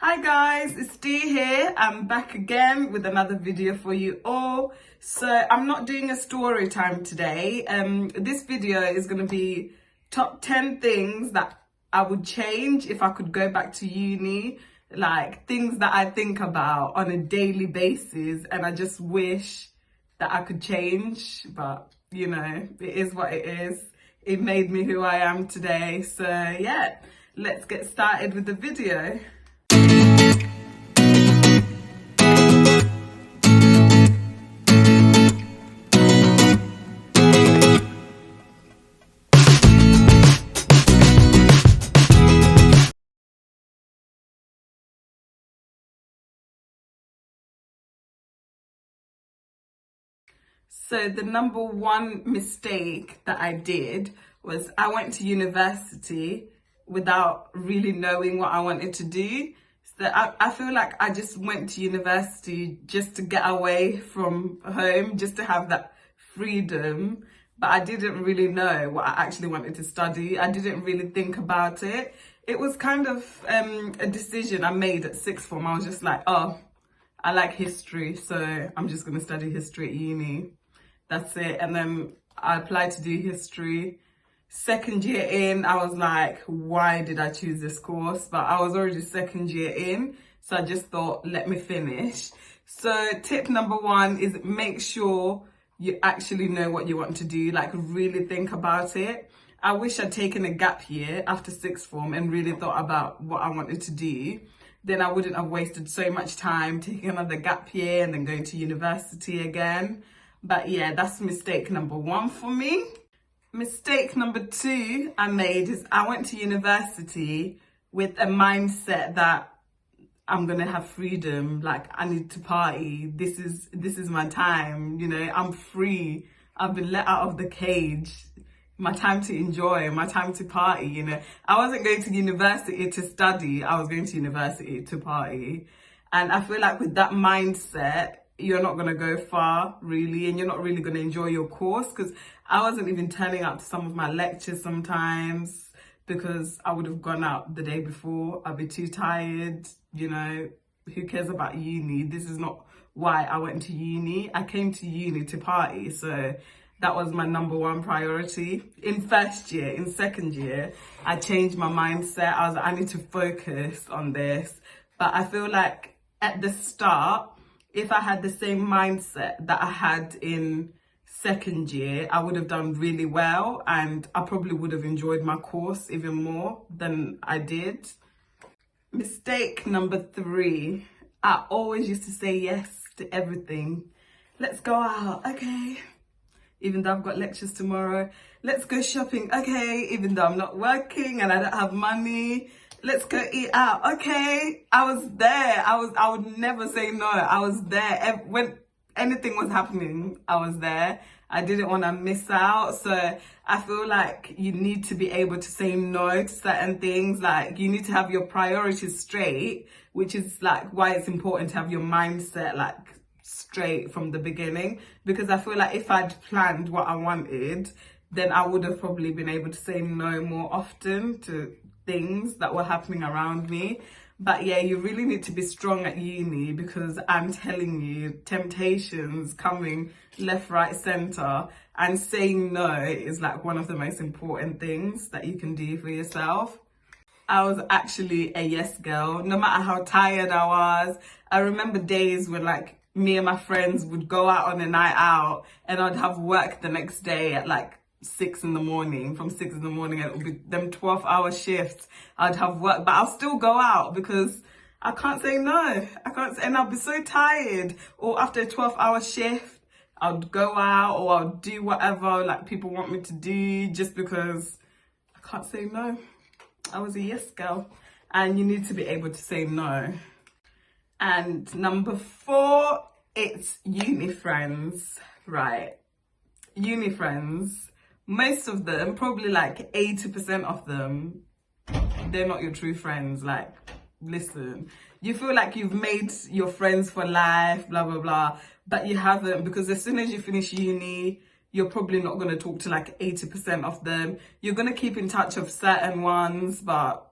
Hi guys, it's Dee here. I'm back again with another video for you all. So I'm not doing a story time today. This video is going to be top 10 things that I would change if I could go back to uni. Like things that I think about on a daily basis and I just wish that I could change. But you know, it is what it is. It made me who I am today. So yeah, let's get started with the video. So the number one mistake that I did was I went to university without really knowing what I wanted to do. So I feel like I just went to university just to get away from home, just to have that freedom. But I didn't really know what I actually wanted to study. I didn't really think about it. It was kind of a decision I made at sixth form. I was just like, oh, I like history, so I'm just going to study history at uni. That's it. And then I applied to do history. Second year in, I was like, why did I choose this course? But I was already second year in, so I just thought, let me finish. So tip number one is make sure you actually know what you want to do, like really think about it. I wish I'd taken a gap year after sixth form and really thought about what I wanted to do. Then I wouldn't have wasted so much time taking another gap year and then going to university again. But yeah, that's mistake number one for me. Mistake number two I made is I went to university with a mindset that I'm gonna have freedom, like I need to party. This is my time, you know, I'm free. I've been let out of the cage. My time to enjoy, my time to party, you know. I wasn't going to university to study, I was going to university to party. And I feel like with that mindset, you're not going to go far really, and you're not really going to enjoy your course, because I wasn't even turning up to some of my lectures sometimes because I would have gone out the day before. I'd be too tired, you know. Who cares about uni? This is not why I went to uni. I came to uni to party, so that was my number one priority. In first year, in second year, I changed my mindset. I was like, I need to focus on this. But I feel like at the start, if I had the same mindset that I had in second year, I would have done really well and I probably would have enjoyed my course even more than I did. Mistake number three, I always used to say yes to everything. Let's go out, okay. Even though I've got lectures tomorrow. Let's go shopping, okay. Even though I'm not working and I don't have money. Let's go eat out, okay. I was there. I would never say no. I was there. When anything was happening, I was there. I didn't want to miss out. So I feel like you need to be able to say no to certain things. Like you need to have your priorities straight, which is like why it's important to have your mindset like straight from the beginning. Because I feel like if I'd planned what I wanted, then I would have probably been able to say no more often to things that were happening around me. But yeah, you really need to be strong at uni, because I'm telling you, temptations coming left, right, center, and saying no is like one of the most important things that you can do for yourself. I was actually a yes girl, no matter how tired I was. I remember days when like me and my friends would go out on a night out and I'd have work the next day at like 6 in the morning, from 6 in the morning, and it would be them 12-hour shifts. I'd have work, but I'll still go out because I can't say no. I can't, and I'll be so tired. Or after a 12-hour shift, I'd go out or I'll do whatever like people want me to do just because I can't say no. I was a yes girl, and you need to be able to say no. And number four, it's uni friends, right? Uni friends. Most of them, probably like 80% of them, they're not your true friends. Like, listen, you feel like you've made your friends for life, blah, blah, blah, but you haven't, because as soon as you finish uni, you're probably not going to talk to like 80% of them. You're going to keep in touch with certain ones, but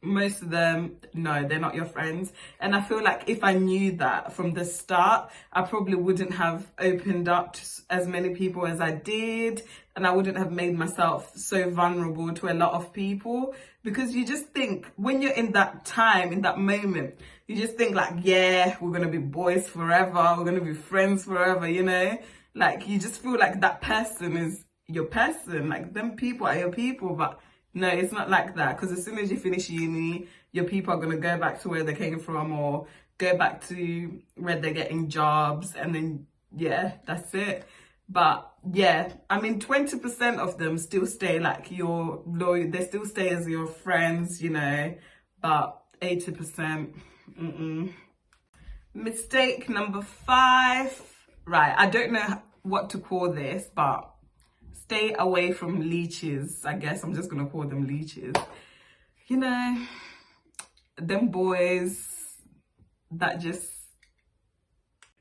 most of them, no, they're not your friends. And I feel like if I knew that from the start, I probably wouldn't have opened up to as many people as I did, and I wouldn't have made myself so vulnerable to a lot of people. Because you just think, when you're in that time, in that moment, you just think like, yeah, we're gonna be boys forever, we're gonna be friends forever, you know? Like, you just feel like that person is your person, like them people are your people. But no, it's not like that, because as soon as you finish uni, your people are going to go back to where they came from, or go back to where they're getting jobs, and then, yeah, that's it. But yeah, I mean, 20% of them still stay like your loyal, they still stay as your friends, you know, but 80%, Mistake number 5, right, I don't know what to call this, but stay away from leeches. I guess I'm just gonna call them leeches. You know, them boys that just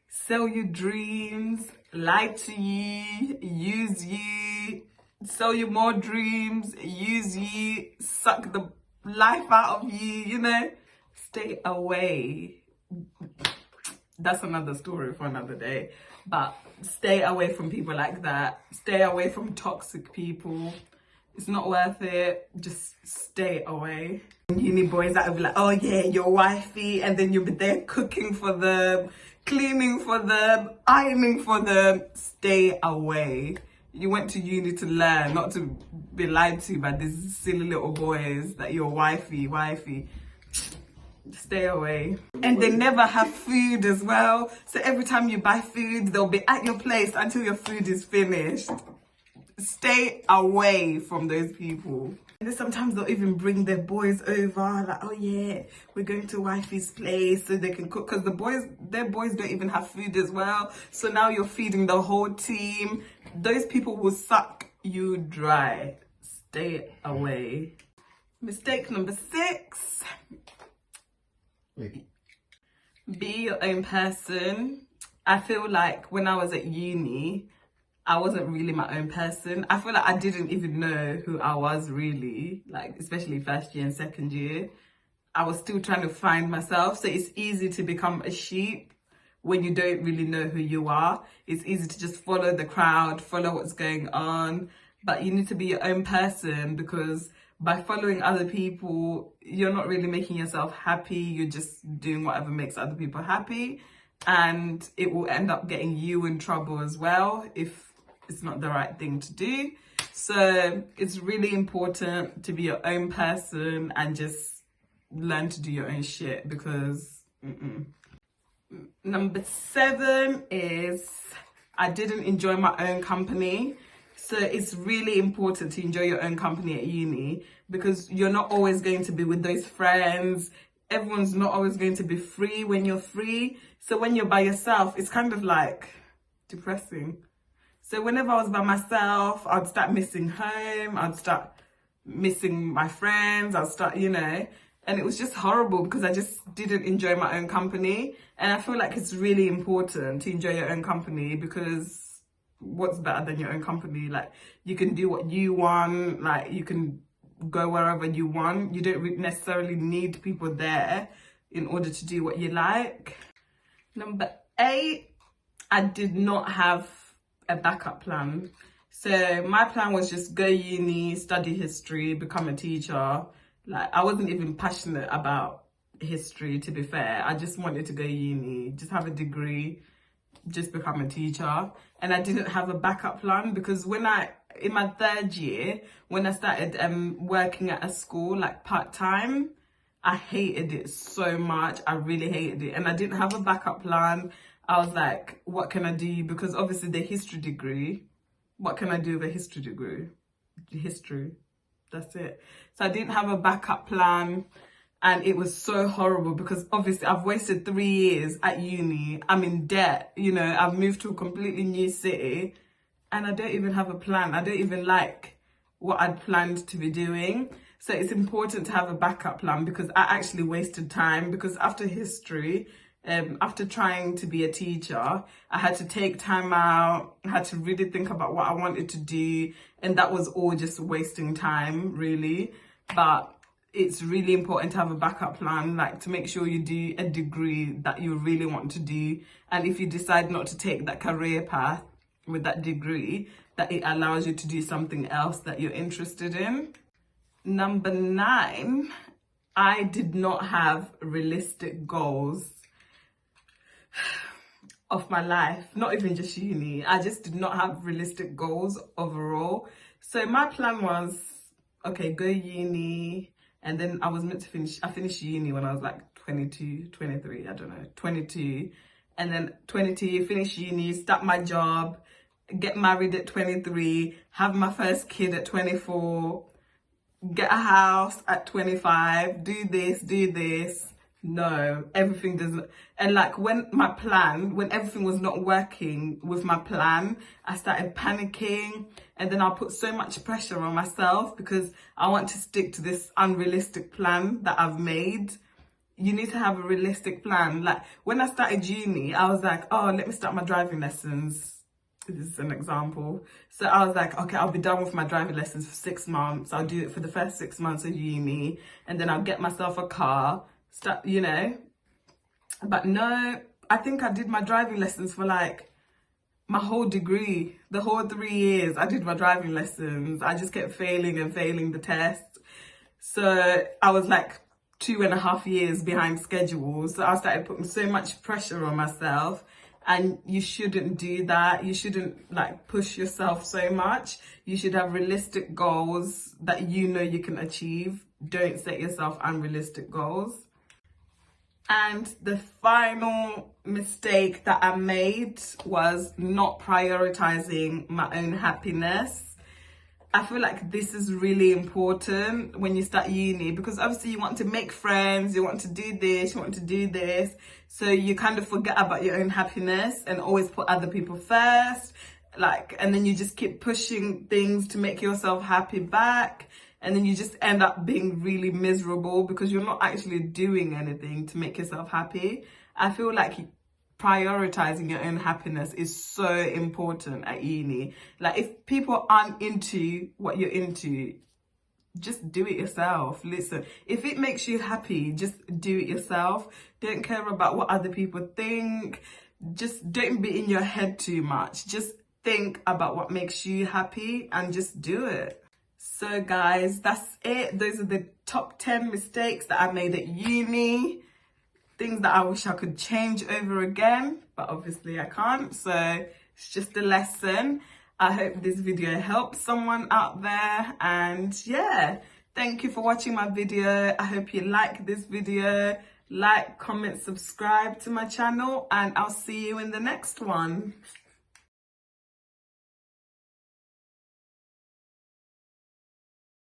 sell you dreams, lie to you, use you, sell you more dreams, use you, suck the life out of you, you know. Stay away. That's another story for another day. But stay away from people like that. Stay away from toxic people. It's not worth it. Just stay away. Uni boys that will be like, oh yeah, your wifey, and then you'll be there cooking for them, cleaning for them, ironing for them. Stay away. You went to uni to learn, not to be lied to by these silly little boys that you're wifey. Stay away. And they never have food as well, so every time you buy food, they'll be at your place until your food is finished. Stay away from those people. And then sometimes they'll even bring their boys over, like, oh yeah, we're going to wifey's place so they can cook, because their boys don't even have food as well, so now you're feeding the whole team. Those people will suck you dry. Stay away. Mistake number 6. Be your own person. I feel like when I was at uni, I wasn't really my own person. I feel like I didn't even know who I was really, like especially first year and second year. I was still trying to find myself. So it's easy to become a sheep when you don't really know who you are. It's easy to just follow the crowd, follow what's going on. But you need to be your own person, because by following other people, you're not really making yourself happy. You're just doing whatever makes other people happy. And it will end up getting you in trouble as well if it's not the right thing to do. So it's really important to be your own person and just learn to do your own shit, because Number 7 is I didn't enjoy my own company. So it's really important to enjoy your own company at uni, because you're not always going to be with those friends. Everyone's not always going to be free when you're free. So when you're by yourself, it's kind of like depressing. So whenever I was by myself, I'd start missing home. I'd start missing my friends. I'd start, you know, and it was just horrible because I just didn't enjoy my own company. And I feel like it's really important to enjoy your own company, because what's better than your own company? Like, you can do what you want, like you can go wherever you want. You don't necessarily need people there in order to do what you like. Number 8, I did not have a backup plan. So my plan was just go uni, study history, become a teacher. Like, I wasn't even passionate about history, to be fair. I just wanted to go uni, just have a degree, just become a teacher. And I didn't have a backup plan, because in my 3rd year, when I started working at a school, like part-time, I hated it so much. I really hated it. And I didn't have a backup plan. I was like, what can I do? Because obviously the history degree, what can I do with a history degree? History, that's it. So I didn't have a backup plan. And it was so horrible, because obviously I've wasted 3 years at uni. I'm in debt, you know, I've moved to a completely new city and I don't even have a plan. I don't even like what I'd planned to be doing. So it's important to have a backup plan, because I actually wasted time, because after history, after trying to be a teacher, I had to take time out. I had to really think about what I wanted to do. And that was all just wasting time, really. But it's really important to have a backup plan, like to make sure you do a degree that you really want to do. And if you decide not to take that career path with that degree, that it allows you to do something else that you're interested in. Number 9, I did not have realistic goals of my life, not even just uni. I just did not have realistic goals overall. So my plan was, okay, go uni, and then I was meant to I finished uni when I was like 22, 23, I don't know, 22. And then 22, finish uni, start my job, get married at 23, have my first kid at 24, get a house at 25, do this. No, everything doesn't. And like when everything was not working with my plan, I started panicking, and then I put so much pressure on myself because I want to stick to this unrealistic plan that I've made. You need to have a realistic plan. Like when I started uni, I was like, oh, let me start my driving lessons. This is an example. So I was like, okay, I'll be done with my driving lessons for 6 months. I'll do it for the first 6 months of uni, and then I'll get myself a car, start, you know. But no, I think I did my driving lessons for like my whole degree. The whole 3 years I did my driving lessons. I just kept failing and failing the test. So I was like 2.5 years behind schedule. So I started putting so much pressure on myself. And you shouldn't do that. You shouldn't like push yourself so much. You should have realistic goals that you know you can achieve. Don't set yourself unrealistic goals. And the final mistake that I made was not prioritizing my own happiness. I feel like this is really important when you start uni, because obviously you want to make friends, you want to do this, you want to do this. So you kind of forget about your own happiness and always put other people first. Like, and then you just keep pushing things to make yourself happy back. And then you just end up being really miserable because you're not actually doing anything to make yourself happy. I feel like prioritizing your own happiness is so important at uni. Like if people aren't into what you're into, just do it yourself. Listen, if it makes you happy, just do it yourself. Don't care about what other people think. Just don't be in your head too much. Just think about what makes you happy and just do it. So guys, that's it. Those are the top 10 mistakes that I made at uni. Things that I wish I could change over again, but obviously I can't. So it's just a lesson. I hope this video helps someone out there. And yeah, thank you for watching my video. I hope you like this video. Like, comment, subscribe to my channel, and I'll see you in the next one.